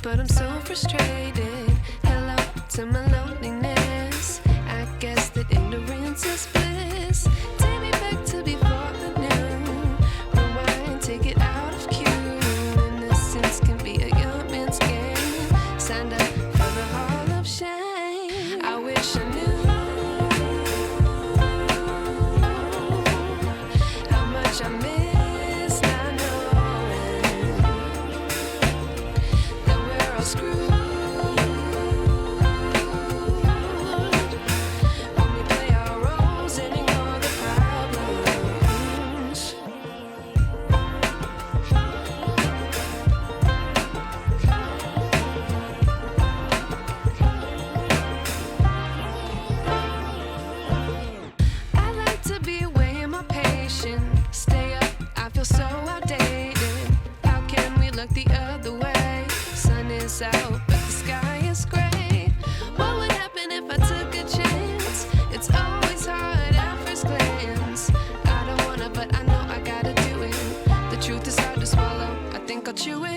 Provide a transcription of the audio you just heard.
But I'm so frustrated. Hello to my loneliness. I guess that ignorance is bliss. Take me back to before I knew. Rewind, take it out of cue. Innocence can be a young man's game. Signed up for the hall of shame. I wish I knew how much I miss not knowing that we're all screwed when we play our roles and ignore the problems. I like to be away in my patience. Stay up, I feel so outdated. How can we look the other way? Sun is out, but the sky is gray. What would happen if I took a chance? It's always hard at first glance. I don't wanna, but I know I gotta do it. The truth is hard to swallow. I think I'll chew it.